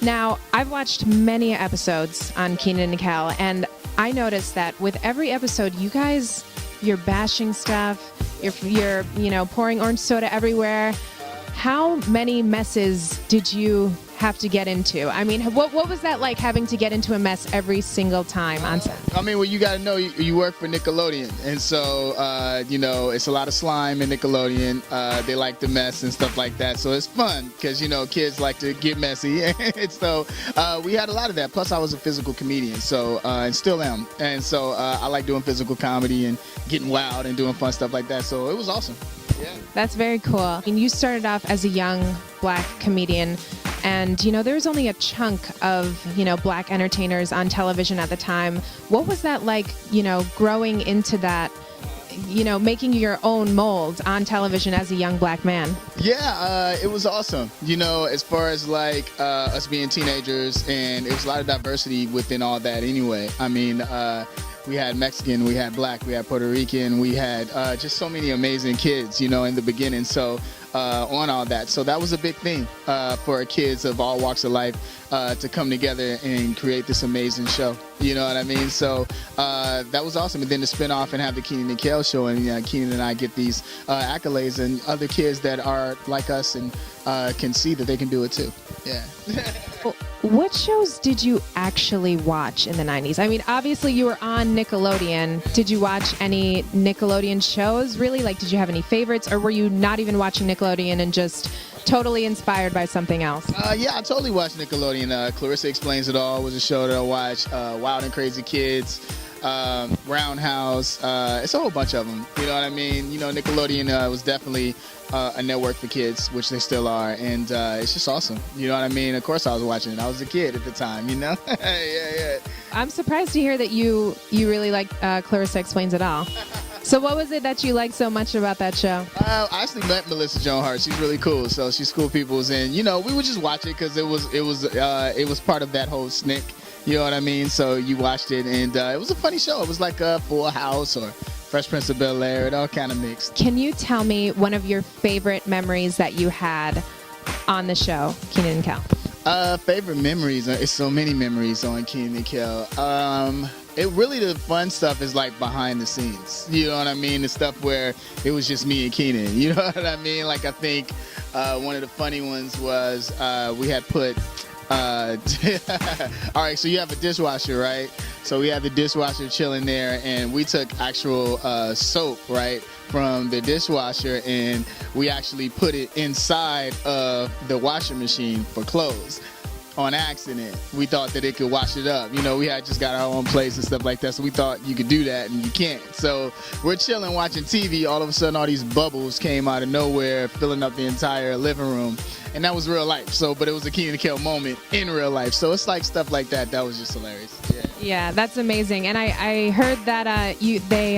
Now, I've watched many episodes on Kenan Kel, and I noticed that with every episode, you're bashing stuff, you're pouring orange soda everywhere. How many messes did you have to get into? I mean, what was that like, having to get into a mess every single time on set? I mean, well, you got to know you work for Nickelodeon, and so it's a lot of slime in Nickelodeon. They like to mess and stuff like that, so it's fun because kids like to get messy. And so we had a lot of that. Plus, I was a physical comedian, so and still am, and so I like doing physical comedy and getting wild and doing fun stuff like that. So it was awesome. Yeah. That's very cool. I mean, you started off as a young black comedian, and there was only a chunk of black entertainers on television at the time. What was that like, growing into that, making your own mold on television as a young black man? Yeah, it was awesome. As far as like us being teenagers, and it was a lot of diversity within all that anyway. I mean, we had Mexican, we had black, we had Puerto Rican, we had just so many amazing kids, in the beginning. So on all that. So that was a big thing for kids of all walks of life to come together and create this amazing show. You know what I mean? So that was awesome. And then to spin off and have the Kenan Kel show, and Kenan and I get these accolades, and other kids that are like us and can see that they can do it too. Yeah. What shows did you actually watch in the 90s? I mean, obviously you were on Nickelodeon. Did you watch any Nickelodeon shows, really? Like, did you have any favorites, or were you not even watching Nickelodeon and just totally inspired by something else? Yeah, I totally watched Nickelodeon. Clarissa Explains It All was a show that I watched. Wild and Crazy Kids, Roundhouse. It's a whole bunch of them. You know what I mean? Nickelodeon was definitely a network for kids, which they still are, and it's just awesome. You know what I mean? Of course I was watching it. I was a kid at the time, yeah. I'm surprised to hear that you really like Clarissa Explains It All. So what was it that you liked so much about that show? I actually met Melissa Joan Hart. She's really cool. So she's cool people's, and we would just watch it because it was part of that whole SNCC. You know what I mean? So you watched it, and it was a funny show. It was like a Full House or Fresh Prince of Bel-Air. It all kind of mixed. Can you tell me one of your favorite memories that you had on the show, Kenan Kel? Favorite memories? It's so many memories on Kenan Kel. It really, the fun stuff is like behind the scenes. You know what I mean? The stuff where it was just me and Kenan. You know what I mean? Like, I think one of the funny ones was we had put all right, so you have a dishwasher, right? So we had the dishwasher chilling there, and we took actual soap, right, from the dishwasher, and we actually put it inside of the washing machine for clothes on accident. We thought that it could wash it up. We had just got our own place and stuff like that, so we thought you could do that, and you can't. So we're chilling watching TV. All of a sudden, all these bubbles came out of nowhere, filling up the entire living room. And that was real life. But it was a Kenan Kel moment in real life. So it's like stuff like that. That was just hilarious. Yeah, that's amazing. And I heard that they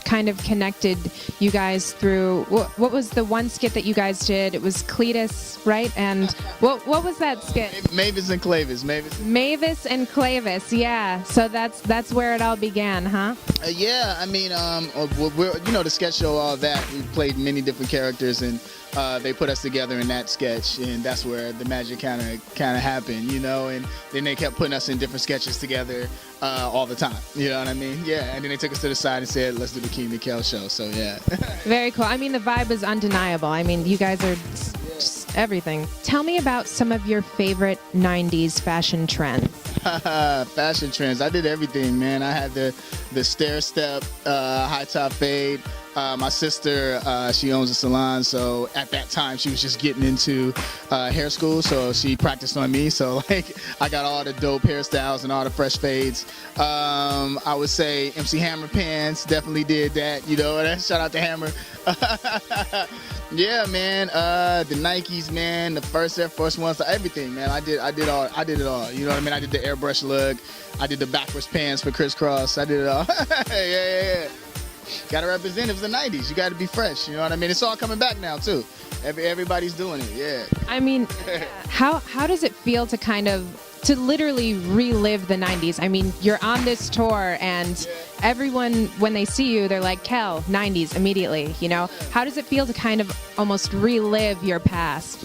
kind of connected you guys through, what was the one skit that you guys did? It was Cletus, right? And what was that skit? Mavis and Clavis. Mavis and Clavis, yeah. So that's where it all began, huh? Yeah, I mean, we're, the sketch show, all that. We played many different characters, and they put us together in that sketch, and that's where the magic kind of happened, and then they kept putting us in different sketches together all the time. You know what I mean? Yeah, and then they took us to the side and said, let's do the Kenan Kel show. So yeah. Very cool. I mean, the vibe is undeniable. I mean, you guys are just everything. Tell me about some of your favorite 90s fashion trends. Fashion trends. I did everything, man. I had the stair step, high top fade. My sister, she owns a salon, so at that time she was just getting into hair school, so she practiced on me. So like, I got all the dope hairstyles and all the fresh fades. I would say MC Hammer pants, definitely did that. Shout out to Hammer. Yeah, man. The Nikes, man. The first Air Force Ones, everything, man. I did it all. You know what I mean? I did the airbrush look. I did the backwards pants for crisscross. I did it all. Yeah. Gotta represent. It was the 90s. You gotta be fresh. You know what I mean? It's all coming back now too. Everybody's doing it. Yeah. I mean, how does it feel to literally relive the 90s? I mean, you're on this tour, and everyone, when they see you, they're like, Kel, 90s immediately, you know? How does it feel to kind of almost relive your past?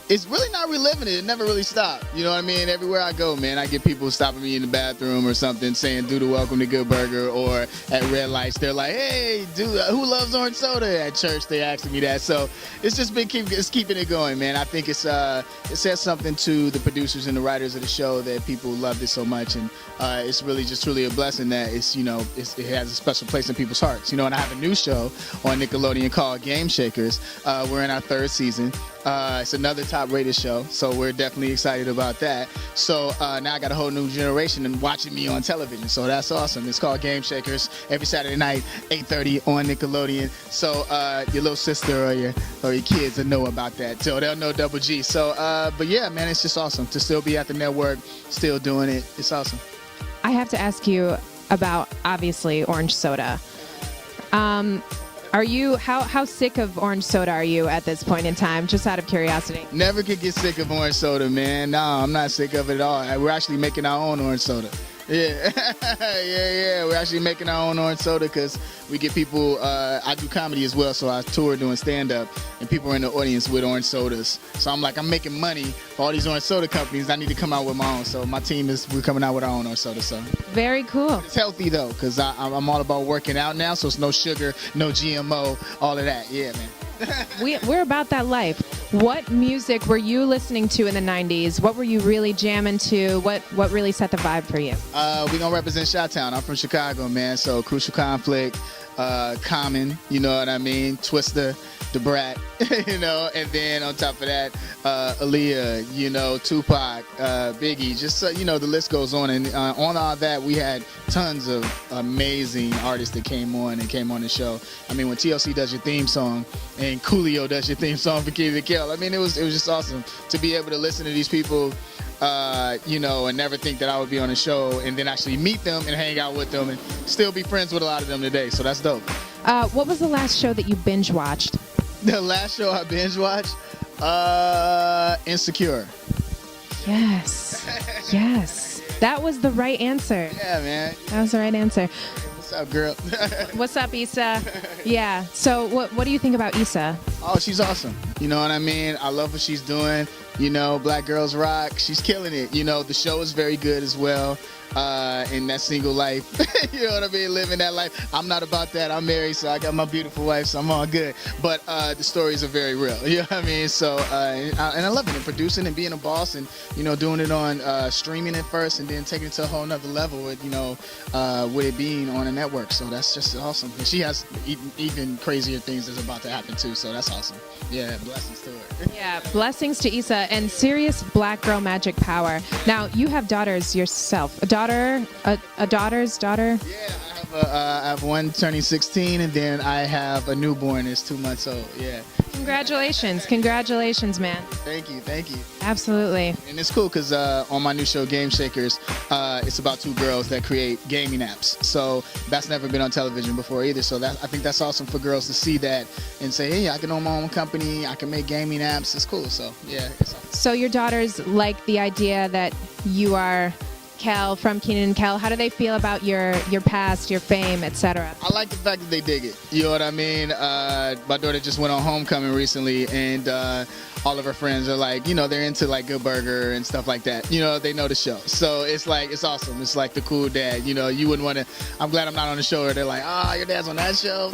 It's really not reliving it. It never really stopped. You know what I mean? Everywhere I go, man, I get people stopping me in the bathroom or something saying, do the welcome to Good Burger, or at red lights, they're like, hey, dude, who loves orange soda? At church, they asking me that. So it's just been keeping it going, man. I think it says something to the producers and the writers of the show that people loved it so much, and it's really just truly a blessing that it's, you know, it has a special place in people's hearts. You know, and I have a new show on Nickelodeon called Game Shakers. We're in our 3rd season. It's another top-rated show, so we're definitely excited about that. So now I got a whole new generation and watching me on television, so that's awesome. It's called Game Shakers every Saturday night, 8:30 on Nickelodeon. So your little sister or your kids will know about that, so they'll know Double G. So, but yeah, man, it's just awesome to still be at the network, still doing it. It's awesome. I have to ask you about, obviously, orange soda. Are you, how sick of orange soda are you at this point in time, just out of curiosity? Never could get sick of orange soda, man. No, I'm not sick of it at all. We're actually making our own orange soda. Yeah, yeah. We're actually making our own orange soda because we get people, I do comedy as well, so I tour doing stand-up, and people are in the audience with orange sodas. So I'm like, I'm making money for all these orange soda companies. I need to come out with my own. So my team we're coming out with our own orange soda. So very cool. It's healthy, though, because I'm all about working out now, so it's no sugar, no GMO, all of that. Yeah, man. We're about that life. What music were you listening to in the 90s? What were you really jamming to? What really set the vibe for you? We gonna represent Chi-Town. I'm from Chicago, man. So Crucial Conflict, Common, you know what I mean? Twister, The Brat, you know, and then on top of that, Aaliyah, you know, Tupac, Biggie, just so, you know, the list goes on. And on all that, we had tons of amazing artists that came on the show. I mean, when TLC does your theme song and Coolio does your theme song for Kenan Kel, I mean, it was just awesome to be able to listen to these people, you know, and never think that I would be on a show, and then actually meet them and hang out with them and still be friends with a lot of them today. So that's dope. What was the last show that you binge watched? The last show I binge watched, Insecure. Yes. Yes. That was the right answer. Yeah, man. That was the right answer. What's up, girl? What's up, Issa? Yeah. So what do you think about Issa? Oh, she's awesome. You know what I mean? I love what she's doing. You know, Black Girls Rock. She's killing it. You know, the show is very good as well. In that single life, you know what I mean? Living that life. I'm not about that. I'm married, so I got my beautiful wife, so I'm all good. But the stories are very real. You know what I mean? So, and I love it. And producing and being a boss, and you know, doing it on streaming at first, and then taking it to a whole nother level with, you know, with it being on a network. So that's just awesome. And she has even crazier things that's about to happen too. So that's awesome. Yeah, blessings to her. Yeah, blessings to Issa and serious black girl magic power. Now you have daughters yourself. A daughter's daughter. Yeah, I have one turning 16, and then I have a newborn that's 2 months old. Yeah. Congratulations, man. Thank you. Absolutely. And it's cool because on my new show, Game Shakers, it's about 2 girls that create gaming apps. So that's never been on television before either. So I think that's awesome for girls to see that and say, hey, I can own my own company. I can make gaming apps. It's cool. So yeah, it's awesome. So your daughters like the idea that you are Kel from Kenan Kel. How do they feel about your past, your fame, etc.? I like the fact that they dig it. You know what I mean? My daughter just went on homecoming recently, and all of her friends are like, you know, they're into like Good Burger and stuff like that. You know, they know the show. So it's like, it's awesome. It's like the cool dad. You know, you wouldn't want to, I'm glad I'm not on the show, or they're like, your dad's on that show.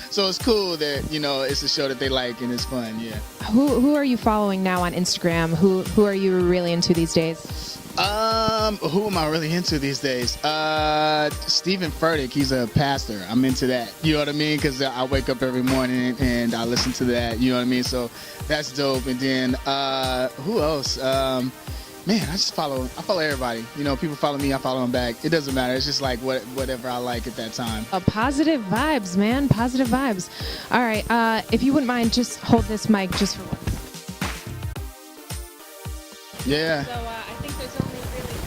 so it's cool that, you know, it's a show that they like and it's fun. Yeah. Who are you following now on Instagram? Who are you really into these days? Who am I really into these days? Stephen Furtick, he's a pastor. I'm into that. You know what I mean? Because I wake up every morning and I listen to that. You know what I mean? So that's dope. And then, who else? Man, I follow everybody. You know, people follow me, I follow them back. It doesn't matter. It's just like whatever I like at that time. Positive vibes, man. Positive vibes. All right. If you wouldn't mind, just hold this mic just for 1 second. Yeah. So I think there's only really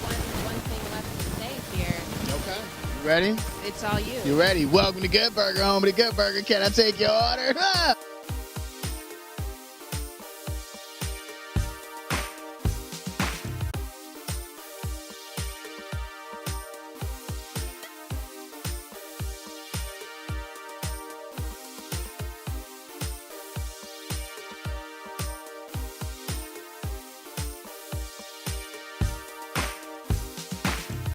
one thing left to say here. Okay. You ready? It's all you. You ready? Welcome to Good Burger, home of the Good Burger. Can I take your order?